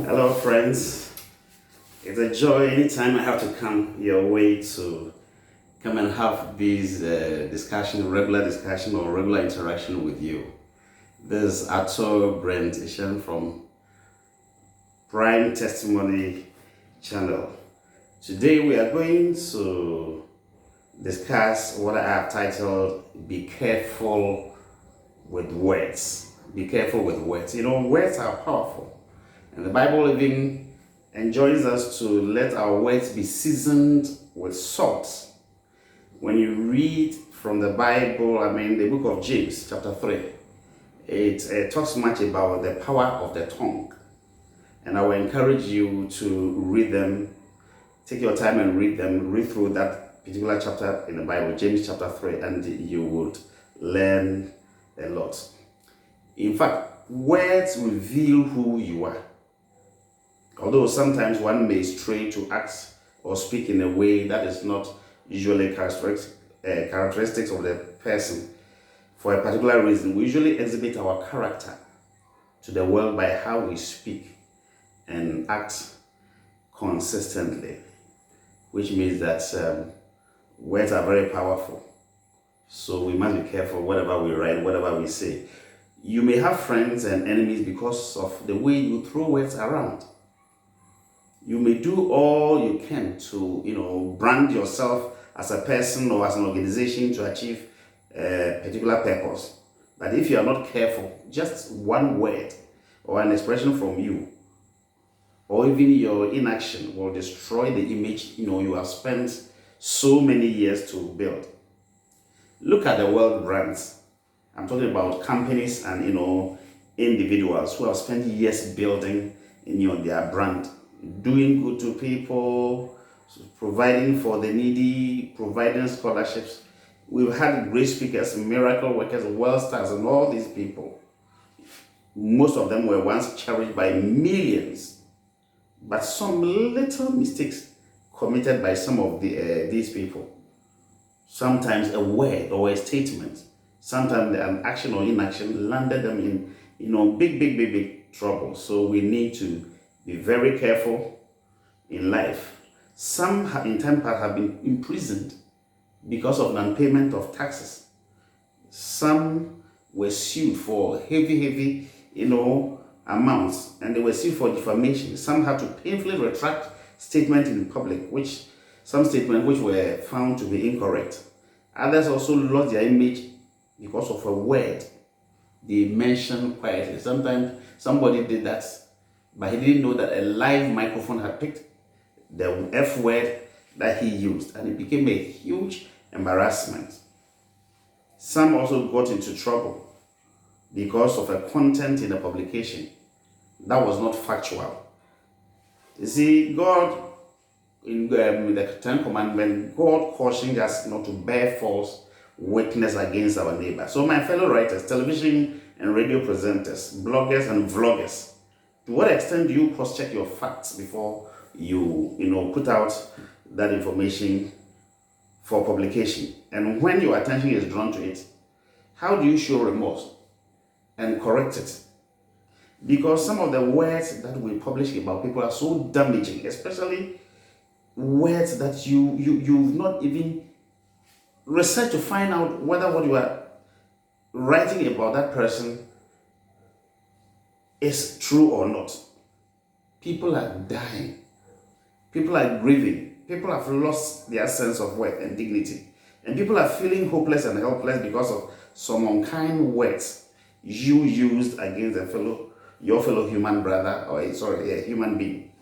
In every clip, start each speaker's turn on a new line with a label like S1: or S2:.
S1: Hello, friends. It's a joy anytime I have to come your way to come and have these regular discussion or regular interaction with you. This is Ato Brent Ishan from Prime Testimony Channel. Today we are going to discuss what I have titled Be Careful with Words. Be careful with words. You know, words are powerful. And the Bible even enjoins us to let our words be seasoned with salt. When you read from the Bible, the book of James, chapter 3, it talks much about the power of the tongue. And I will encourage you to read them. Take your time and read them. Read through that particular chapter in the Bible, James chapter 3, and you would learn a lot. In fact, words reveal who you are. Although sometimes one may stray to act or speak in a way that is not usually characteristics of the person for a particular reason, we usually exhibit our character to the world by how we speak and act consistently, which means that words are very powerful. So we must be careful whatever we write, whatever we say. You may have friends and enemies because of the way you throw words around. You may do all you can to, brand yourself as a person or as an organization to achieve a particular purpose. But if you are not careful, just one word or an expression from you, or even your inaction will destroy the image, you have spent so many years to build. Look at the world brands. I'm talking about companies and, individuals who have spent years building, their brand. Doing good to people, providing for the needy, providing scholarships. We've had great speakers, miracle workers, world stars, and all these people. Most of them were once cherished by millions, but some little mistakes committed by some of these people. Sometimes a word or a statement, sometimes an action or inaction landed them in, big trouble. So we need to be very careful in life. Some in time past have been imprisoned because of non-payment of taxes. Some were sued for heavy, amounts, and they were sued for defamation. Some had to painfully retract statements in public, some statements which were found to be incorrect. Others also lost their image because of a word they mentioned quietly. Sometimes somebody did that, but he didn't know that a live microphone had picked the F word that he used, and it became a huge embarrassment. Some also got into trouble because of a content in a publication that was not factual. You see, God, in the Ten Commandments, God cautioned us not to bear false witness against our neighbor. So my fellow writers, television and radio presenters, bloggers and vloggers, to what extent do you cross-check your facts before you put out that information for publication? And when your attention is drawn to it, how do you show remorse and correct it? Because some of the words that we publish about people are so damaging, especially words that you've not even researched to find out whether what you are writing about that person is true or not. People are dying. People are grieving. People have lost their sense of worth and dignity. And people are feeling hopeless and helpless because of some unkind words you used against your fellow human brother or a human being.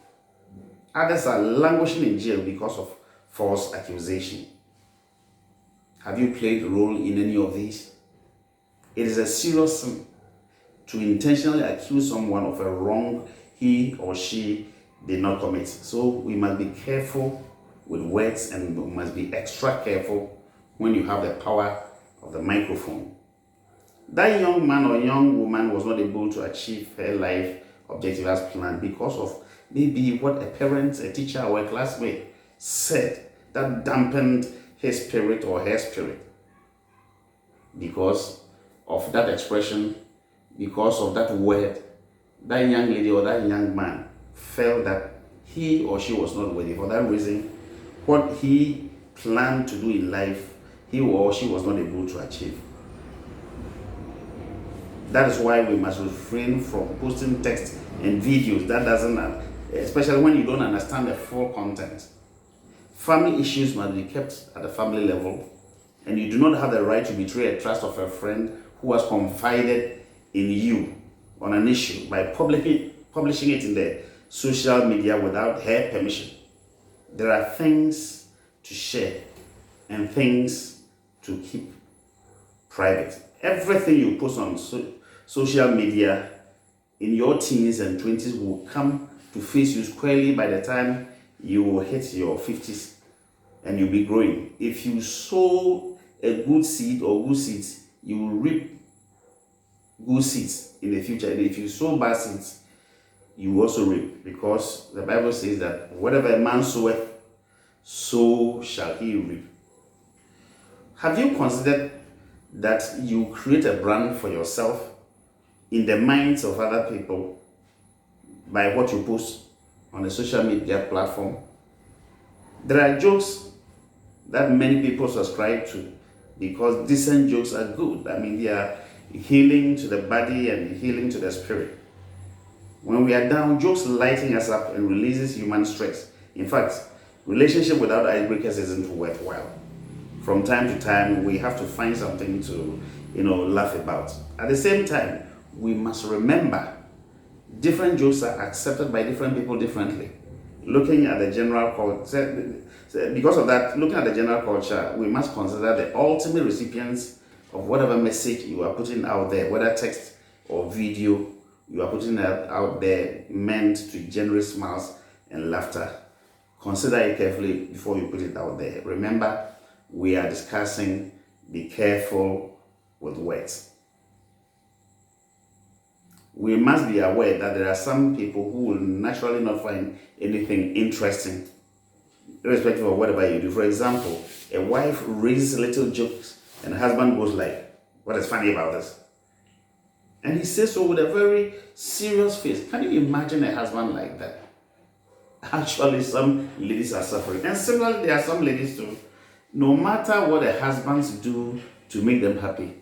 S1: Others are languishing in jail because of false accusation. Have you played a role in any of these? It is a serious sin to intentionally accuse someone of a wrong he or she did not commit. So we must be careful with words, and we must be extra careful when you have the power of the microphone. That young man or young woman was not able to achieve her life objective as planned because of maybe what a parent, a teacher, or a classmate said that dampened his spirit or her spirit. Because of that expression, because of that word, that young lady or that young man felt that he or she was not worthy. For that reason, what he planned to do in life, he or she was not able to achieve. That is why we must refrain from posting text and videos that doesn't, especially when you don't understand the full content. Family issues must be kept at the family level, and you do not have the right to betray a trust of a friend who has confided in you on an issue by publishing it in the social media without her permission. There are things to share and things to keep private. Everything you post on social media in your teens and 20s will come to face you squarely by the time you will hit your 50s and you'll be growing. If you sow a good seed or good seeds, you will reap good seeds in the future. And if you sow bad seeds, you will also reap, because the Bible says that whatever a man soweth, so shall he reap. Have you considered that you create a brand for yourself in the minds of other people by what you post on a social media platform? There are jokes that many people subscribe to because decent jokes are good. I mean, they are healing to the body and healing to the spirit. When we are down, jokes lighten us up and releases human stress. In fact, relationship without icebreakers isn't worthwhile. From time to time, we have to find something to, laugh about. At the same time, we must remember different jokes are accepted by different people differently. Looking at the general culture, because of that, looking at the general culture, we must consider the ultimate recipients of whatever message you are putting out there, whether text or video you are putting out there, meant to generate smiles and laughter. Consider it carefully before you put it out there. Remember, we are discussing, be careful with words. We must be aware that there are some people who will naturally not find anything interesting, irrespective of whatever you do. For example, a wife raises little jokes and the husband goes like, "What is funny about this?" And he says so with a very serious face. Can you imagine a husband like that? Actually, some ladies are suffering. And similarly, there are some ladies too. No matter what the husbands do to make them happy,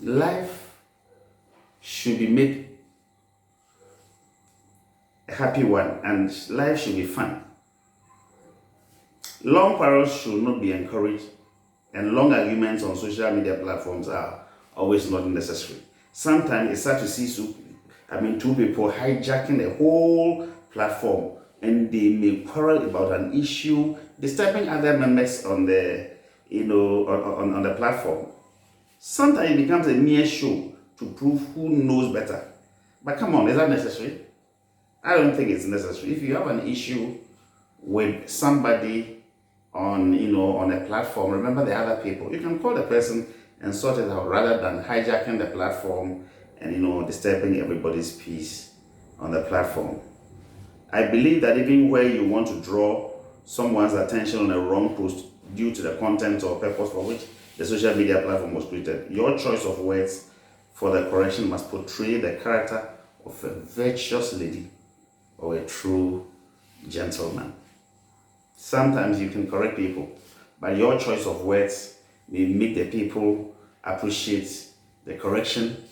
S1: life should be made a happy one, and life should be fun. Long quarrels should not be encouraged, and long arguments on social media platforms are always not necessary. Sometimes it's sad to see two people hijacking the whole platform, and they may quarrel about an issue, disturbing other members on the on the platform. Sometimes it becomes a mere show to prove who knows better. But come on, is that necessary? I don't think it's necessary. If you have an issue with somebody on a platform, remember the other people. You can call the person and sort it out rather than hijacking the platform and disturbing everybody's peace on the platform. I believe that even where you want to draw someone's attention on a wrong post due to the content or purpose for which the social media platform was created, your choice of words for the correction must portray the character of a virtuous lady or a true gentleman. Sometimes you can correct people, but your choice of words may make the people appreciate the correction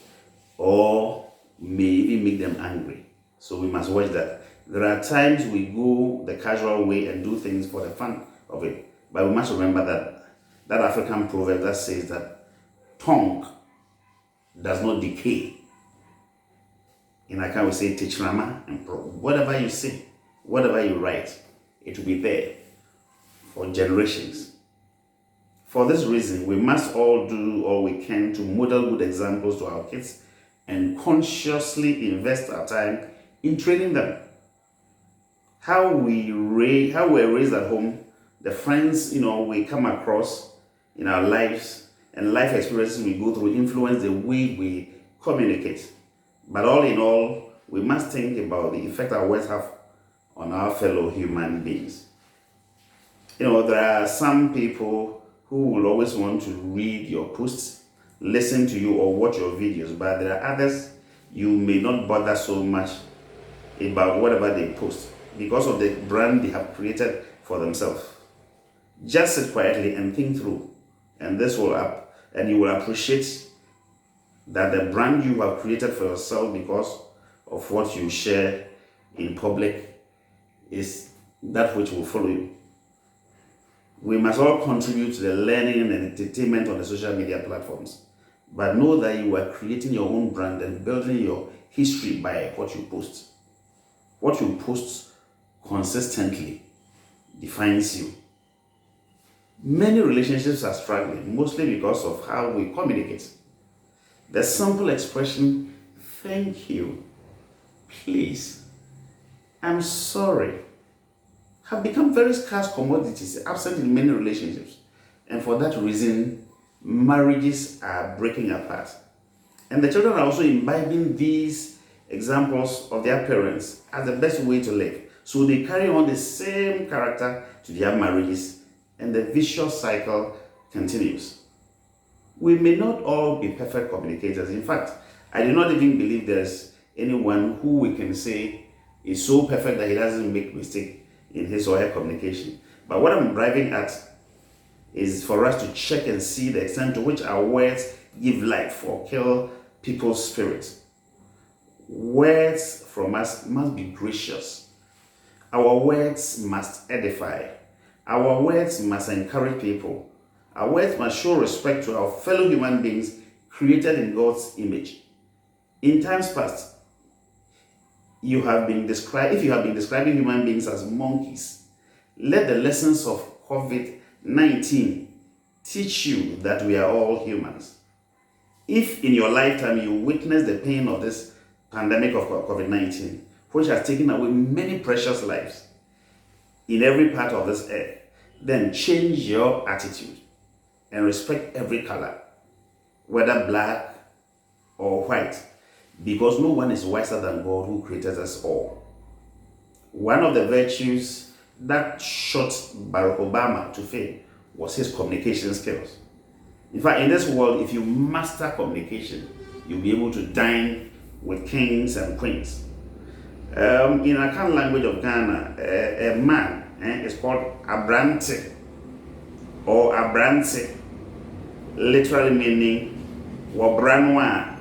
S1: or may even make them angry. So we must watch that. There are times we go the casual way and do things for the fun of it, but we must remember that African proverb that says that tongue does not decay. In Aka we say Tichrama and whatever you say, whatever you write, it will be there for generations. For this reason, we must all do all we can to model good examples to our kids and consciously invest our time in training them. How we're raised at home, the friends we come across in our lives, and life experiences we go through influence the way we communicate. But all in all, we must think about the effect our words have on our fellow human beings. There are some people who will always want to read your posts, listen to you, or watch your videos, but there are others you may not bother so much about whatever they post because of the brand they have created for themselves. Just sit quietly and think through, and this will up, and you will appreciate that the brand you have created for yourself because of what you share in public is that which will follow you. We must all contribute to the learning and entertainment on the social media platforms, but know that you are creating your own brand and building your history by what you post. What you post consistently defines you. Many relationships are struggling, mostly because of how we communicate. The simple expression, thank you, please, I'm sorry, have become very scarce commodities absent in many relationships. And for that reason, marriages are breaking apart. And the children are also imbibing these examples of their parents as the best way to live. So they carry on the same character to their marriages, and the vicious cycle continues. We may not all be perfect communicators. In fact, I do not even believe there's anyone who we can say is so perfect that he doesn't make mistake in his or her communication. But what I'm driving at is for us to check and see the extent to which our words give life or kill people's spirits. Words from us must be gracious. Our words must edify. Our words must encourage people. Our words must show respect to our fellow human beings created in God's image. In times past, if you have been describing human beings as monkeys, let the lessons of COVID-19 teach you that we are all humans. If in your lifetime you witness the pain of this pandemic of COVID-19, which has taken away many precious lives in every part of this earth, then change your attitude and respect every color, whether black or white, because no one is wiser than God who created us all. One of the virtues that shot Barack Obama to fame was his communication skills. In fact, in this world, if you master communication, you'll be able to dine with kings and queens. In Akan language of Ghana, a man is called Abrante or Abrante, literally meaning Wabranwa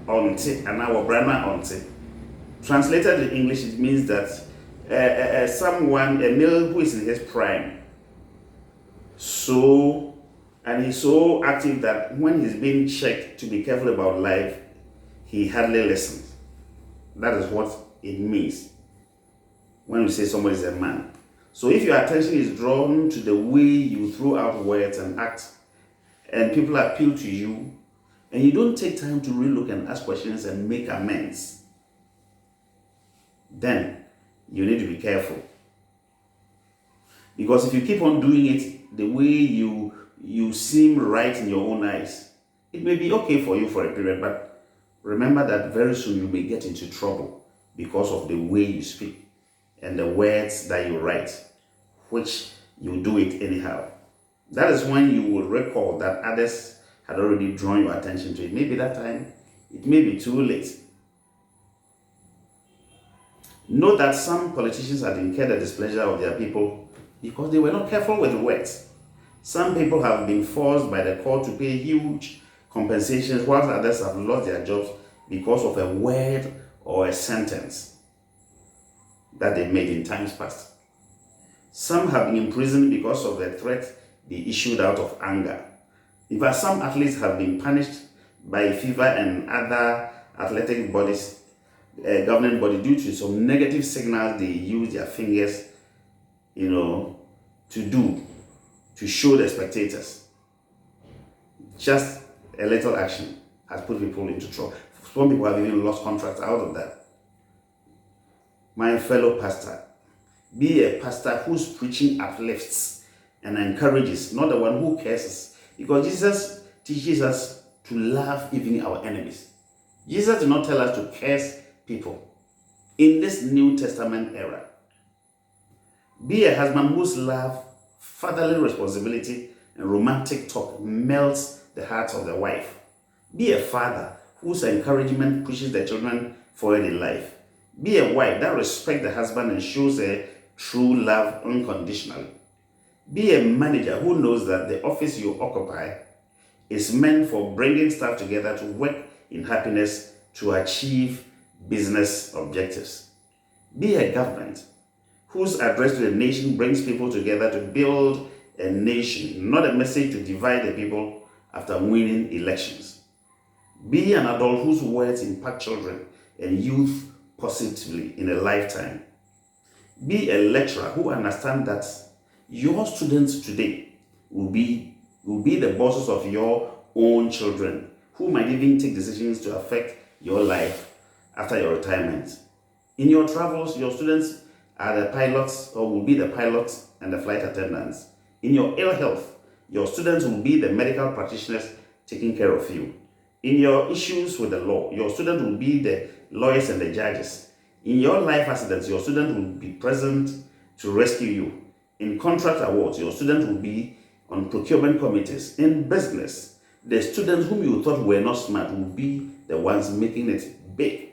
S1: Onte, and Wabranwa Onte. Translated in English, it means that someone, a male who is in his prime, and he's so active that when he's being checked to be careful about life, he hardly listens. That is what it means when we say somebody is a man. So if your attention is drawn to the way you throw out words and act, and people appeal to you, and you don't take time to relook and ask questions and make amends, then you need to be careful. Because if you keep on doing it the way you seem right in your own eyes, it may be okay for you for a period, but remember that very soon you may get into trouble because of the way you speak and the words that you write, which you do it anyhow. That is when you will recall that others had already drawn your attention to it. Maybe that time, it may be too late. Note that some politicians had incurred the displeasure of their people because they were not careful with the words. Some people have been forced by the court to pay huge compensations, whilst others have lost their jobs because of a word or a sentence that they made in times past. Some have been imprisoned because of the threat they issued out of anger. In fact, some athletes have been punished by FIFA and other athletic bodies, governing body, due to some negative signals they use their fingers, to show the spectators. Just a little action has put people into trouble. Some people have even lost contracts out of that. My fellow pastor, be a pastor whose preaching uplifts and encourages, not the one who curses. Because Jesus teaches us to love even our enemies. Jesus did not tell us to curse people. In this New Testament era, be a husband whose love, fatherly responsibility, and romantic talk melts the heart of the wife. Be a father whose encouragement pushes the children forward in life. Be a wife that respects the husband and shows a true love unconditionally. Be a manager who knows that the office you occupy is meant for bringing staff together to work in happiness to achieve business objectives. Be a government whose address to the nation brings people together to build a nation, not a message to divide the people after winning elections. Be an adult whose words impact children and youth positively in a lifetime. Be a lecturer who understands that your students today will be the bosses of your own children, who might even take decisions to affect your life after your retirement. In your travels, your students are the pilots or will be the pilots and the flight attendants. In your ill health, your students will be the medical practitioners taking care of you. In your issues with the law, your students will be the lawyers and the judges. In your life accidents, your students will be present to rescue you. In contract awards, your students will be on procurement committees. In business, the students whom you thought were not smart will be the ones making it big.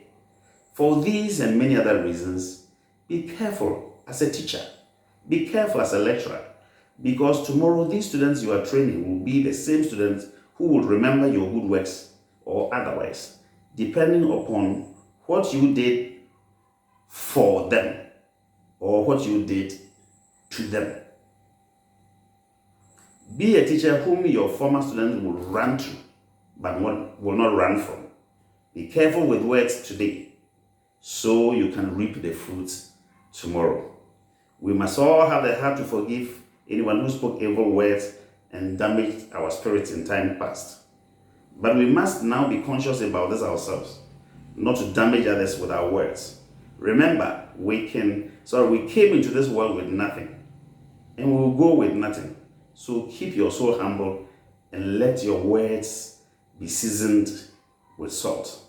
S1: For these and many other reasons, be careful as a teacher. Be careful as a lecturer. Because tomorrow, these students you are training will be the same students who will remember your good works or otherwise, depending upon what you did for them or what you did to them. Be a teacher whom your former students will run to, but will not run from. Be careful with words today, so you can reap the fruits tomorrow. We must all have the heart to forgive anyone who spoke evil words and damaged our spirits in time past. But we must now be conscious about this ourselves, not to damage others with our words. Remember, we came into this world with nothing, and we will go with nothing. So keep your soul humble and let your words be seasoned with salt.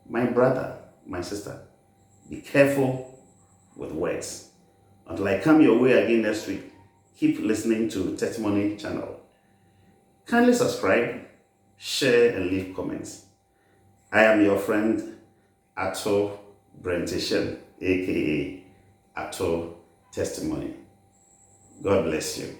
S1: My brother, my sister, be careful with words. Until I come your way again next week, keep listening to Testimony Channel. Kindly subscribe, share, and leave comments. I am your friend, Ato Brentishen, aka Ato Testimony. God bless you.